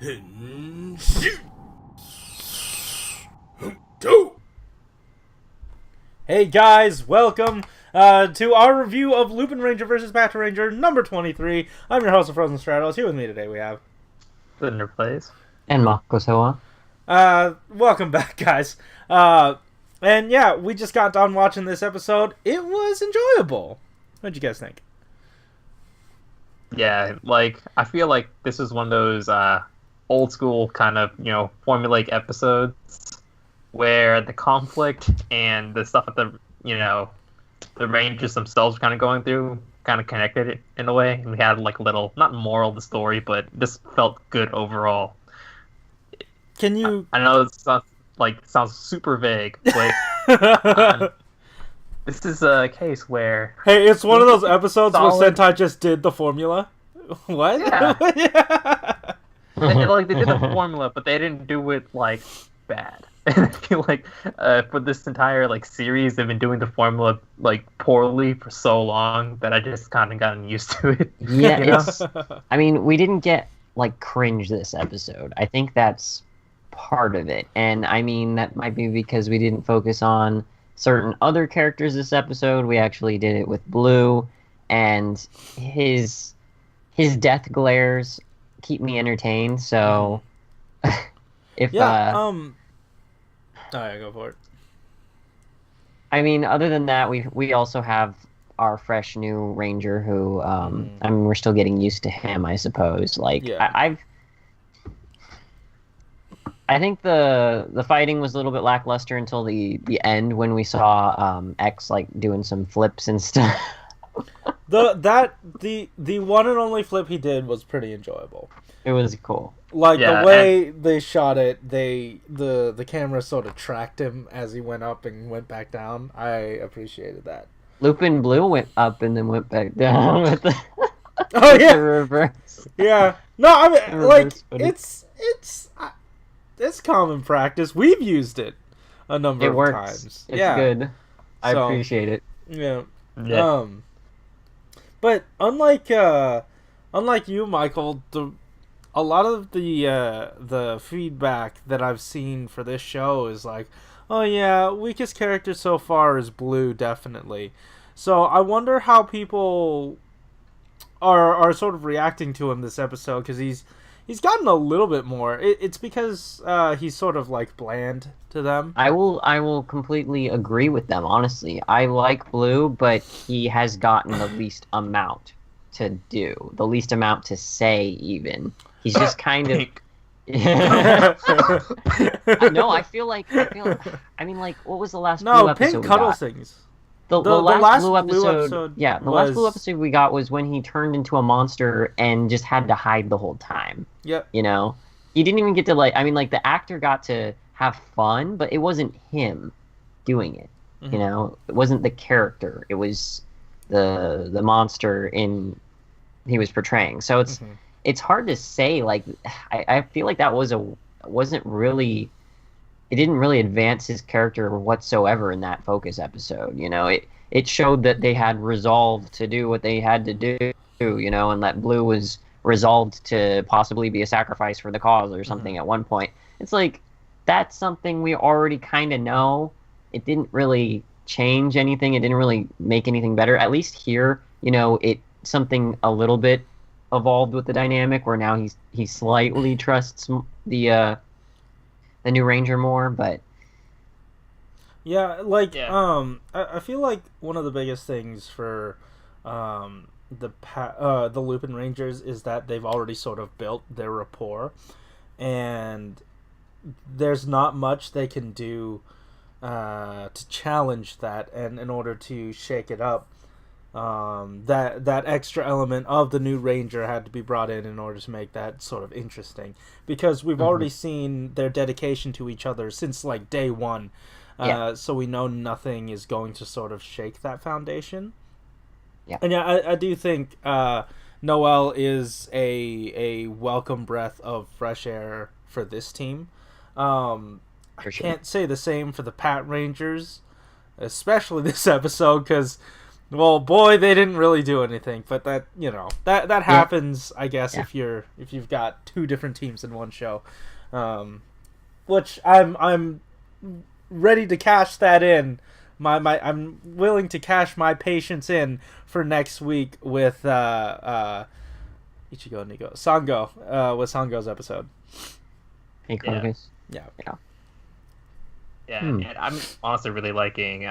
Hey guys, welcome to our review of Lupinranger vs. Patranger number 23. I'm your host of Frozen Stratos. Here with me today we have Cinder Blaze. And Makotoa. welcome back, guys. And yeah, we just got done watching this episode. It was enjoyable. What'd you guys think? Yeah, I feel like this is one of those old school kind of, formulaic episodes where the conflict and the stuff that the Rangers themselves were kind of going through kind of connected it in a way. And we had like a little, not moral of the story, but this felt good overall. Can you... I know it sounds super vague, but this is a case where... Hey, it's one of those episodes solid... where Sentai just did the formula. What? Yeah. Yeah. They did the formula, but they didn't do it, bad. And I feel like for this entire, series, they've been doing the formula, poorly for so long that I just kind of gotten used to it. Yeah, I mean, we didn't get, cringe this episode. I think that's part of it. And, I mean, that might be because we didn't focus on certain other characters this episode. We actually did it with Blue, and his death glares keep me entertained, so... if, Oh, yeah, go for it. I mean, other than that, we also have our fresh new Ranger who, I mean, we're still getting used to him, I suppose. Yeah. I think the fighting was a little bit lackluster until the end when we saw X doing some flips and stuff. The one and only flip he did was pretty enjoyable. It was cool. The way they shot it, the camera sort of tracked him as he went up and went back down. I appreciated that. Lupin Blue went up and then went back down with the the reverse. Yeah. No, I mean, it's it's common practice. We've used it a number of times. It's good. I appreciate it. Yeah. Yeah. But unlike you, Michael, a lot of the feedback that I've seen for this show is oh yeah, weakest character so far is Blue, definitely. So I wonder how people are sort of reacting to him this episode, because he's gotten a little bit more. It's because he's sort of bland to them. I will completely agree with them, honestly. I like Blue, but he has gotten the least amount to do, the least amount to say, even. He's just kind of... No, I feel like... I mean, what was the last Blue episode Pink cuddle things. The last Blue episode... Yeah, the last Blue episode we got was when he turned into a monster and just had to hide the whole time. Yep. You know? He didn't even get to, I mean, the actor got to have fun, but it wasn't him doing it. Mm-hmm. You know? It wasn't the character. It was the monster he was portraying. So it's... Mm-hmm. It's hard to say, I feel like that wasn't really... It didn't really advance his character whatsoever in that focus episode, you know? It showed that they had resolve to do what they had to do, you know, and that Blue was resolved to possibly be a sacrifice for the cause or something at one point. It's that's something we already kind of know. It didn't really change anything. It didn't really make anything better. At least here, you know, something a little bit evolved with the dynamic where now he slightly trusts the new Ranger more, but yeah, I feel like one of the biggest things for the Lupin Rangers is that they've already sort of built their rapport, and there's not much they can do to challenge that, and in order to shake it up, that extra element of the new Ranger had to be brought in order to make that sort of interesting, because we've already seen their dedication to each other since day one, so we know nothing is going to sort of shake that foundation. Yeah. And yeah, I do think Noel is a welcome breath of fresh air for this team. I can't say the same for the Pat Rangers, especially this episode, because Well, boy, they didn't really do anything, but that that happens, I guess, Yeah. if you've got two different teams in one show, which I'm ready to cash that in. I'm willing to cash my patience in for next week with Ichigo Nigo Sango with Sango's episode. Hey, Chronicles. Yeah. Yeah, and I'm honestly really liking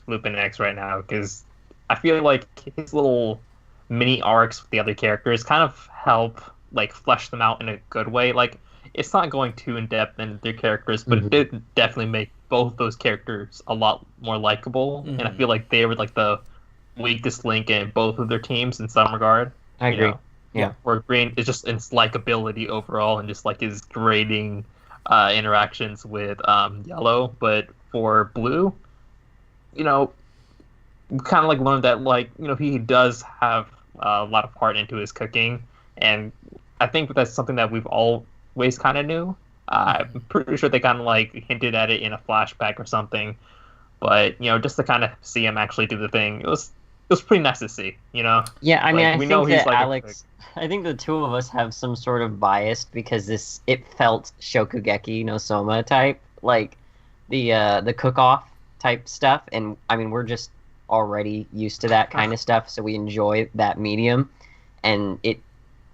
Lupin X right now because I feel like his little mini arcs with the other characters kind of help like flesh them out in a good way. Like it's not going too in depth in their characters, but it did definitely make both those characters a lot more likable. And I feel like they were like the weakest link in both of their teams in some regard. I agree. Yeah. Where Green is just its likability overall and just like his grading interactions with Yellow, but for Blue, we kind of like learned that like he does have a lot of part into his cooking, and I think that's something that we've always kind of knew. I'm pretty sure they kind of like hinted at it in a flashback or something, but just to kind of see him actually do the thing, it was pretty nice to see. Yeah, I mean, I think that Alex. I think the two of us have some sort of bias because it felt Shokugeki no Soma type, like the cook-off type stuff, and I mean we're just already used to that kind of stuff, so we enjoy that medium, and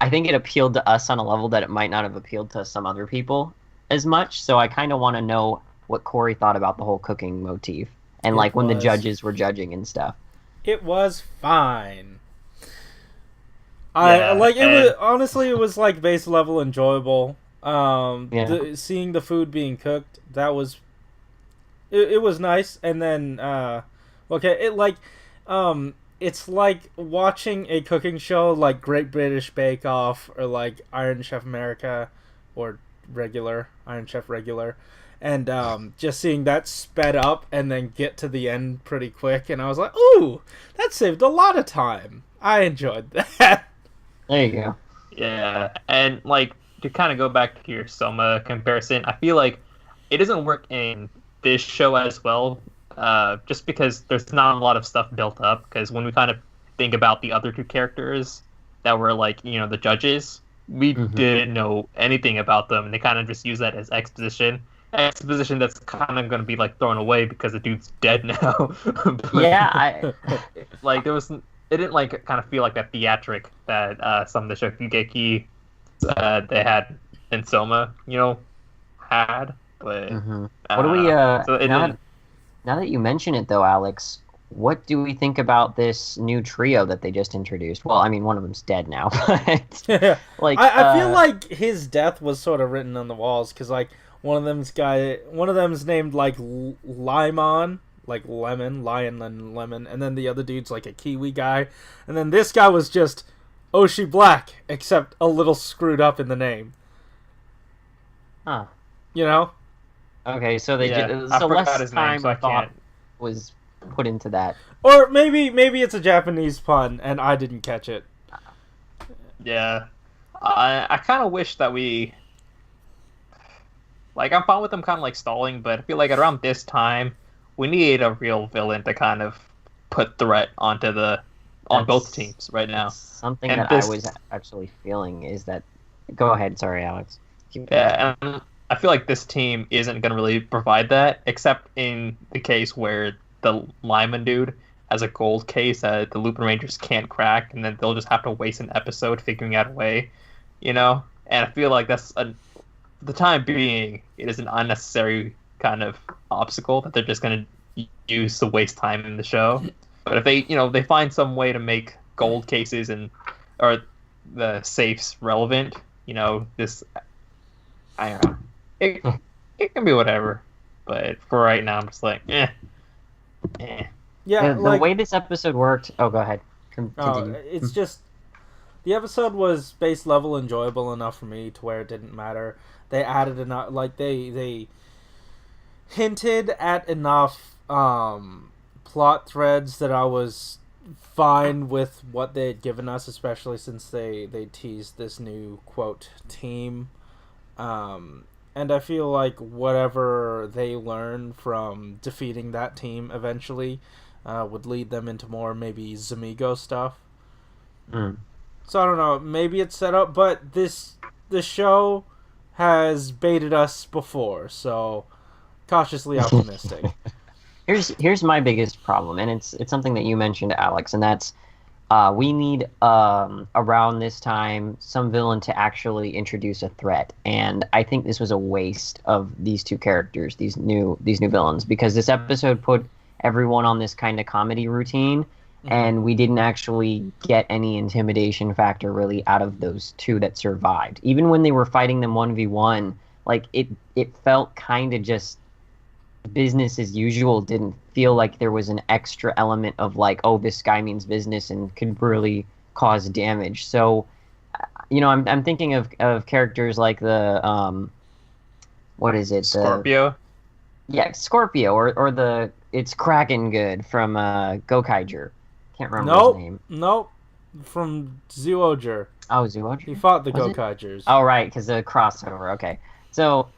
I think it appealed to us on a level that it might not have appealed to some other people as much. So I kind of want to know what Corey thought about the whole cooking motif, and like when the judges were judging and stuff. It was fine. It was like base level enjoyable. Seeing the food being cooked, that was it was nice. And then it's like watching a cooking show like Great British Bake Off or like Iron Chef America or regular Iron Chef regular, and just seeing that sped up and then get to the end pretty quick, and I was like, ooh, that saved a lot of time. I enjoyed that. There you go. Yeah, and like to kind of go back to your Soma comparison, I feel like it doesn't work in this show as well, just because there's not a lot of stuff built up. Because when we kind of think about the other two characters that were like the judges, we didn't know anything about them, and they kind of just use that as exposition that's kind of going to be like thrown away because the dude's dead now. Like it didn't like kind of feel like that theatric that some of the Shokugeki they had in Soma, had. But what do we? Now that you mention it, though, Alex, what do we think about this new trio that they just introduced? Well, I mean, one of them's dead now, but like I feel like his death was sort of written on the walls because like one of them's named like Limon. Like lemon, lion and lemon, and then the other dude's like a Kiwi guy, and then this guy was just Oshi Black, except a little screwed up in the name. Huh. Okay, so they so less time I thought was put into that. Or maybe it's a Japanese pun and I didn't catch it. Yeah, I kind of wish that we. Like, I'm fine with them kind of like stalling, but I feel like around this time, we need a real villain to kind of put threat on both teams right now. Something and I was actually feeling is that. Go ahead, sorry, Alex. Yeah, and I feel like this team isn't going to really provide that, except in the case where the Lyman dude has a gold case that the Lupinrangers can't crack, and then they'll just have to waste an episode figuring out a way, And I feel like that's for the time being, it is an unnecessary kind of obstacle that they're just going to use to waste time in the show. But if they, they find some way to make gold cases or the safes relevant, this, I don't know, it can be whatever. But for right now, I'm just like, eh. Yeah, the way this episode worked. Oh, go ahead. Continue. It's just the episode was base level enjoyable enough for me to where it didn't matter. They added enough, like they hinted at enough plot threads that I was fine with what they had given us, especially since they teased this new quote team. And I feel like whatever they learn from defeating that team eventually would lead them into more maybe Zamigo stuff. Mm. So I don't know. Maybe it's set up, but the show has baited us before, so cautiously optimistic. Here's my biggest problem, and it's something that you mentioned, Alex, and that's we need around this time some villain to actually introduce a threat, and I think this was a waste of these two characters, these new villains, because this episode put everyone on this kind of comedy routine, and we didn't actually get any intimidation factor really out of those two that survived. Even when they were fighting them 1v1, like it felt kind of just business as usual. Didn't feel like there was an extra element of like, oh, this guy means business and could really cause damage. So, I'm thinking of characters like the what is it? Scorpio. Scorpio, or it's Kraken Good from Gokaiger. Can't remember his name. Nope. From Zoojer. Oh, Zoojer? He fought the Gokaigers. Oh, right, because the crossover. Okay. So,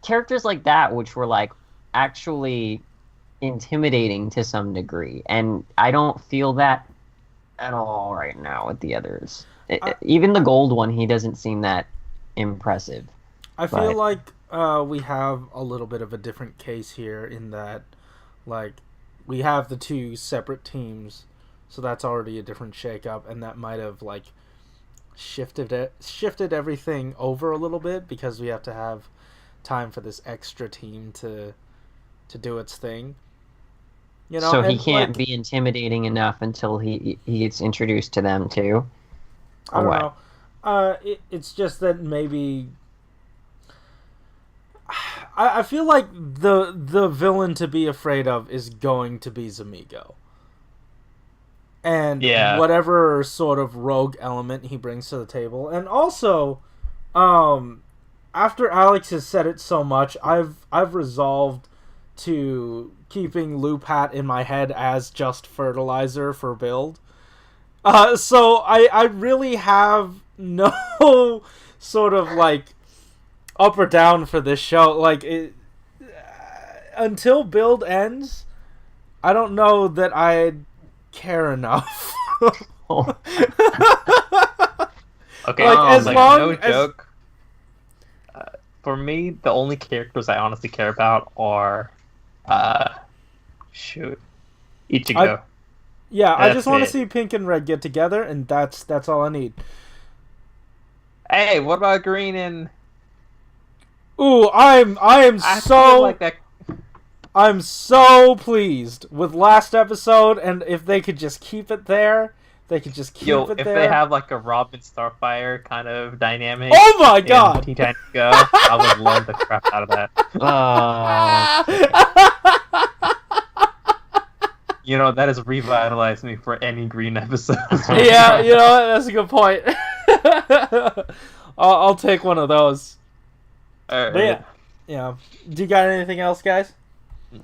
characters like that, which were, like, actually intimidating to some degree. And I don't feel that at all right now with the others. Even the gold one, he doesn't seem that impressive. I feel like we have a little bit of a different case here in that, like, we have the two separate teams, so that's already a different shakeup, and that might have like shifted everything over a little bit because we have to have time for this extra team to do its thing. So he can't be intimidating enough until he gets introduced to them too. I don't know. It's just that maybe. I feel like the villain to be afraid of is going to be Zamigo. And whatever sort of rogue element he brings to the table. And also, after Alex has said it so much, I've resolved to keeping Lupat in my head as just fertilizer for build. So I really have no sort of like up or down for this show. Like, until build ends, I don't know that I care enough. Okay, like, no joke. For me, the only characters I honestly care about are, Ichigo. I just want to see Pink and Red get together, and that's all I need. Hey, what about Green and? Ooh, I'm so pleased with last episode, and if they could just keep it there, if they have like a Robin Starfire kind of dynamic. Oh my god! Teen Titans Go, I would love the crap out of that. That has revitalized me for any Green episode. Yeah, that's a good point. I'll take one of those. Alright. Yeah. Do you got anything else, guys?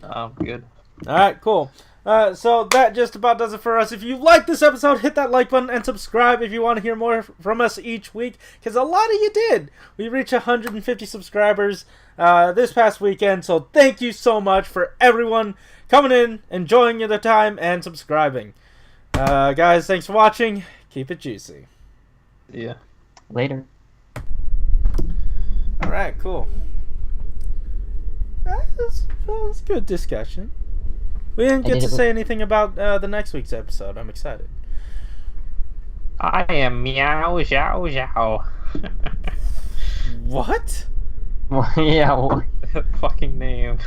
No, I'm good. Alright, cool. So that just about does it for us. If you like this episode, hit that like button and subscribe if you want to hear more from us each week, because a lot of you did. We reached 150 subscribers this past weekend, so thank you so much for everyone coming in, enjoying the time, and subscribing. Guys, thanks for watching. Keep it juicy. Yeah. Later. Alright, cool. That was good discussion. We didn't get to say anything about the next week's episode. I'm excited. I am Meow Zhao Zhao. What? Yeah. Fucking name.